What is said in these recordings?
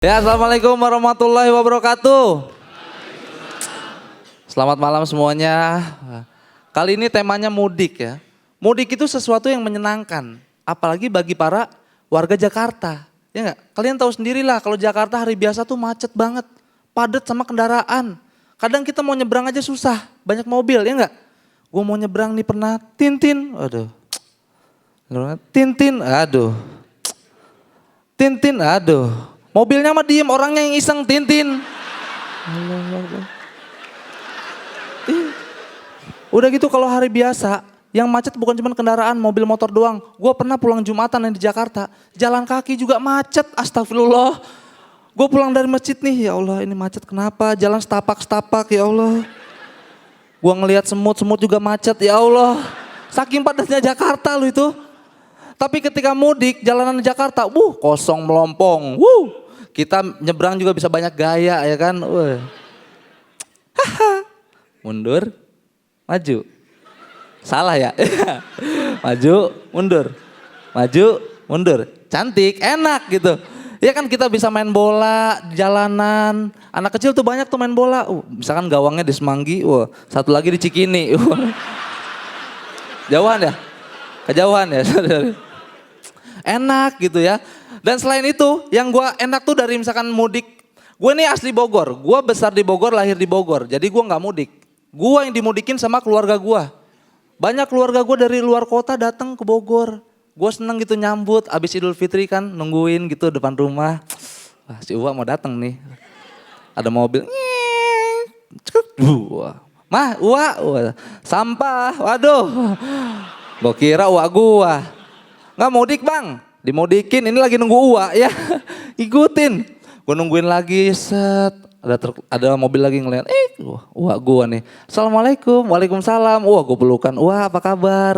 Ya, assalamualaikum warahmatullahi wabarakatuh. Selamat malam semuanya. Kali ini temanya mudik ya. Mudik itu sesuatu yang menyenangkan, apalagi bagi para warga Jakarta. Ya enggak? Kalian tahu sendirilah kalau Jakarta hari biasa tuh macet banget, padat sama kendaraan. Kadang kita mau nyebrang aja susah, banyak mobil ya enggak? Gue mau nyebrang nih pernah, Tintin, aduh. Tintin, aduh. Tintin, aduh. Mobilnya mah diem, orangnya yang iseng, Tintin. Udah gitu kalau hari biasa, yang macet bukan cuma kendaraan, mobil motor doang. Gue pernah pulang Jumatan yang di Jakarta, jalan kaki juga macet, astagfirullah. Gue pulang dari masjid nih, ya Allah ini macet kenapa, jalan setapak-setapak ya Allah. Gue ngelihat semut-semut juga macet, ya Allah. Saking padatnya Jakarta lu itu. Tapi ketika mudik jalanan Jakarta, kosong melompong. Kita nyebrang juga bisa banyak gaya ya kan. Mundur, maju. Salah ya? Maju, mundur. Maju, mundur. Cantik, enak gitu. Ya kan kita bisa main bola di jalanan. Anak kecil tuh banyak tuh main bola. Misalkan gawangnya di Semanggi, satu lagi di Cikini. Jauhan ya? Kejauhan ya? Enak gitu ya. Dan selain itu yang gue enak tuh dari misalkan mudik. Gue nih asli Bogor, gue besar di Bogor, lahir di Bogor. Jadi gue gak mudik. Gue yang dimudikin sama keluarga gue. Banyak keluarga gue dari luar kota datang ke Bogor. Gue seneng gitu nyambut, abis Idul Fitri kan nungguin gitu depan rumah. Wah si Uwa mau datang nih. Ada mobil. Mah Uwa, sampah, waduh. Gue kira Uwa gue. Nggak mudik bang, dimudikin ini lagi nunggu Uwa ya, ikutin. Gue nungguin lagi set, ada mobil lagi ngeliat, Uwa gue nih. Assalamualaikum, waalaikumsalam, gue pelukan, Uwa apa kabar?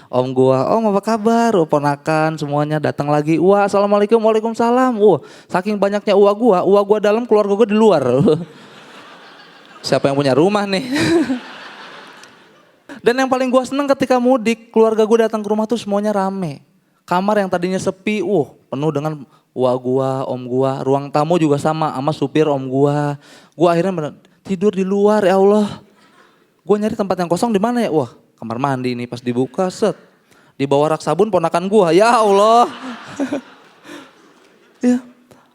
Om gue, om apa kabar? Ponakan semuanya datang lagi, Uwa assalamualaikum, waalaikumsalam. Saking banyaknya Uwa gue dalam, keluarga gue di luar. Siapa yang punya rumah nih? Dan yang paling gue seneng ketika mudik, keluarga gue datang ke rumah tuh semuanya rame. Kamar yang tadinya sepi, penuh dengan gua, om gua. Ruang tamu juga sama supir om gua. Gua akhirnya tidur di luar ya Allah. Gua nyari tempat yang kosong di mana ya? Kamar mandi nih pas dibuka set. Di bawah rak sabun ponakan gua, ya Allah. Ya.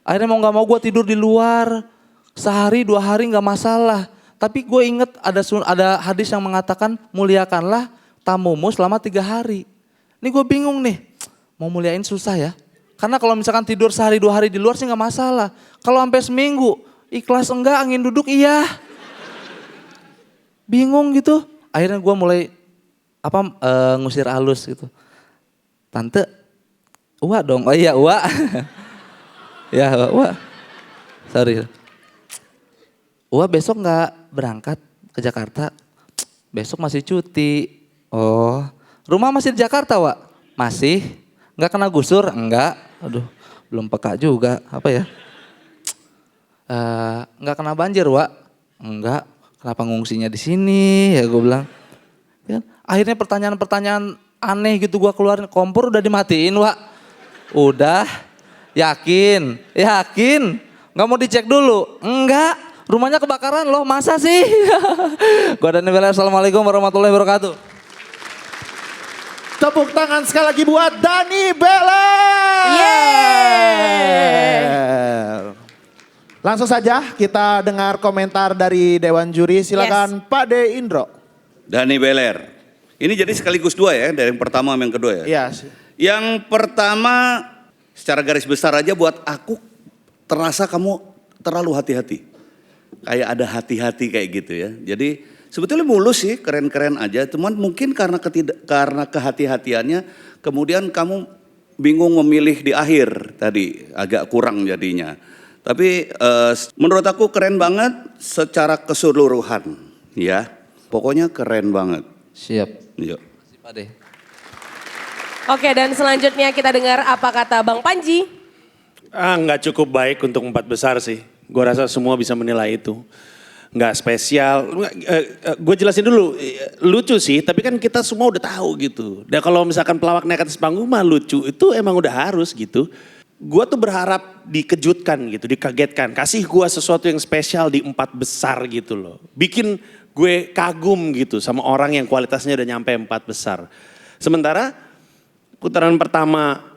Akhirnya mau gak mau gua tidur di luar. Sehari 2 hari gak masalah. Tapi gue inget ada hadis yang mengatakan muliakanlah tamumu selama 3 hari. Ini gue bingung nih. Mau muliain susah ya. Karena kalau misalkan tidur sehari 2 hari di luar sih gak masalah. Kalau sampai seminggu, ikhlas enggak, angin duduk iya. Bingung gitu. Akhirnya gue mulai ngusir halus gitu. Tante, Uwa dong. Oh iya Uwa. Ya Uwa. Sorry. Uwa besok gak berangkat ke Jakarta? Besok masih cuti. Oh, rumah masih di Jakarta Wak? Masih. Enggak kena gusur? Enggak. Aduh, belum peka juga. Apa ya? Enggak kena banjir, Wak? Enggak. Kenapa ngungsinya di sini? Ya gue bilang. Ya, akhirnya pertanyaan-pertanyaan aneh gitu gue keluarin. Kompor udah dimatiin, Wak? Udah. Yakin? Yakin? Enggak mau dicek dulu? Enggak. Rumahnya kebakaran loh, masa sih? Gue Dani Beler, assalamualaikum warahmatullahi wabarakatuh. Tepuk tangan sekali lagi buat Dani Beler. Yeay. Langsung saja kita dengar komentar dari Dewan Juri. Silakan Pak De Indro. Dani Beler. Ini jadi sekaligus 2 ya, dari yang pertama sama yang kedua ya. Iya. Yang pertama secara garis besar aja buat aku terasa kamu terlalu hati-hati. Kayak ada hati-hati kayak gitu ya. Jadi sebetulnya mulus sih, keren-keren aja. Cuman mungkin karena kehati-hatiannya kemudian kamu bingung memilih di akhir tadi. Agak kurang jadinya. Tapi menurut aku keren banget secara keseluruhan. Ya, pokoknya keren banget. Siap. Yuk. Pak De. Oke, dan selanjutnya kita dengar apa kata Bang Panji. Nggak cukup baik untuk 4 besar sih. Gue rasa semua bisa menilai itu. Nggak spesial. Gue jelasin dulu, lucu sih, tapi kan kita semua udah tahu gitu. Dan kalau misalkan pelawak naik atas panggung mah lucu, itu emang udah harus gitu. gue tuh berharap dikejutkan gitu, dikagetkan. Kasih gue sesuatu yang spesial di 4 besar gitu loh. Bikin gue kagum gitu sama orang yang kualitasnya udah nyampe 4 besar. Sementara putaran pertama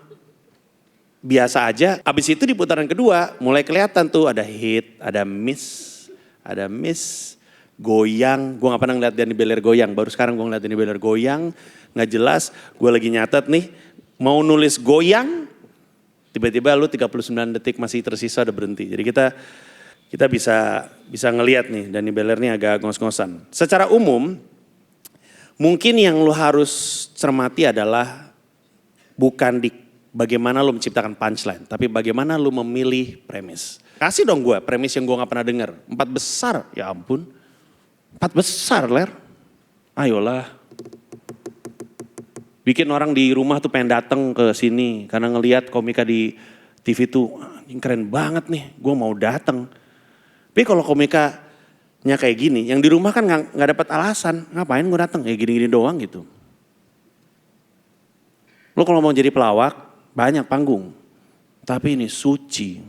biasa aja, abis itu di putaran kedua mulai kelihatan tuh ada hit, ada miss, goyang. Gue gak pernah ngeliat Danny Beller goyang, baru sekarang gue ngeliat Danny Beller goyang. Gak jelas, gue lagi nyatet nih, mau nulis goyang, tiba-tiba lu 39 detik masih tersisa udah berhenti. Jadi kita bisa ngelihat nih Danny Beller nih agak ngos-ngosan. Secara umum mungkin yang lu harus cermati adalah bukan di bagaimana lu menciptakan punchline, tapi bagaimana lu memilih premis. Kasih dong gue premis yang gue gak pernah dengar. 4 besar, ya ampun. 4 besar Ler. Ayolah. Bikin orang di rumah tuh pengen dateng ke sini karena ngelihat komika di TV tuh ini keren banget nih, gue mau dateng. Tapi kalau komikanya kayak gini, yang di rumah kan nggak dapat alasan, ngapain gue dateng? Ya gini-gini doang gitu. Lo kalau mau jadi pelawak banyak panggung, tapi ini suci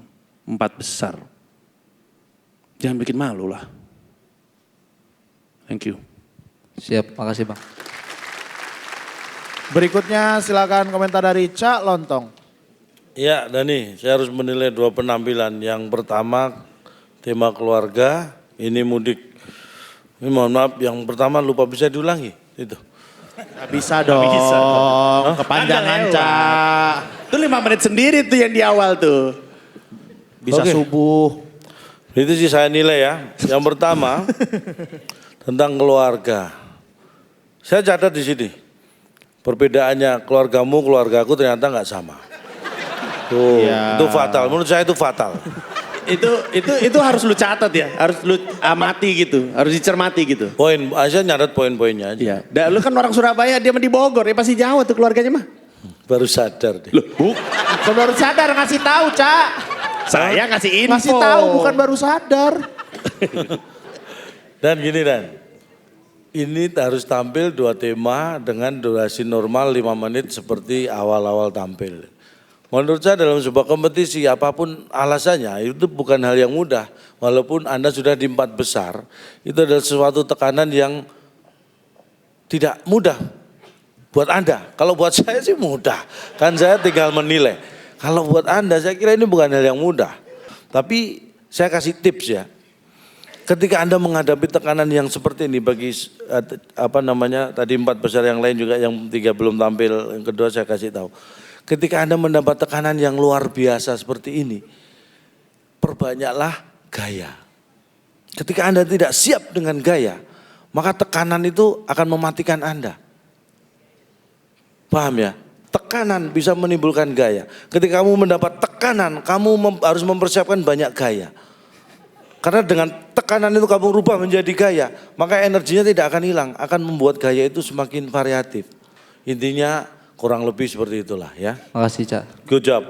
4 besar. Jangan bikin malu lah. Thank you. Siap, makasih Bang. Berikutnya silakan komentar dari Cak Lontong. Ya Dani, saya harus menilai 2 penampilan. Yang pertama tema keluarga, ini mudik. Ini mohon maaf, yang pertama lupa bisa diulangi. Itu. Gak bisa dong, kepanjangan Cak. Itu 5 menit sendiri tuh yang di awal tuh. Bisa Oke. subuh. Itu sih saya nilai ya. Yang pertama tentang keluarga. Saya catat di sini. Perbedaannya keluargamu, keluargaku ternyata nggak sama. Tuh, Iya. itu fatal. Menurut saya itu fatal. Itu harus lu catat ya, harus lu amati gitu, harus dicermati gitu. Poin, saya nyatet poin-poinnya aja. Iya. Dan lu kan orang Surabaya, dia mah di Bogor, ya pasti Jawa tuh keluarganya mah. Baru sadar deh. Baru sadar ngasih tahu Cak. Saya ngasih info. Ngasih tahu bukan baru sadar. Dan gini Dan, ini harus tampil 2 tema dengan durasi normal 5 menit seperti awal-awal tampil. Menurut saya dalam sebuah kompetisi apapun alasannya itu bukan hal yang mudah. Walaupun Anda sudah di 4 besar, itu adalah sesuatu tekanan yang tidak mudah buat Anda. Kalau buat saya sih mudah, kan saya tinggal menilai. Kalau buat Anda saya kira ini bukan hal yang mudah. Tapi saya kasih tips ya. Ketika Anda menghadapi tekanan yang seperti ini bagi tadi 4 besar yang lain juga yang 3 belum tampil, yang kedua saya kasih tahu. Ketika Anda mendapat tekanan yang luar biasa seperti ini, perbanyaklah gaya. Ketika Anda tidak siap dengan gaya, maka tekanan itu akan mematikan Anda. Paham ya? Tekanan bisa menimbulkan gaya. Ketika kamu mendapat tekanan, kamu harus mempersiapkan banyak gaya. Karena dengan tekanan itu kamu rubah menjadi gaya, maka energinya tidak akan hilang, akan membuat gaya itu semakin variatif. Intinya kurang lebih seperti itulah ya. Makasih Cak. Good job.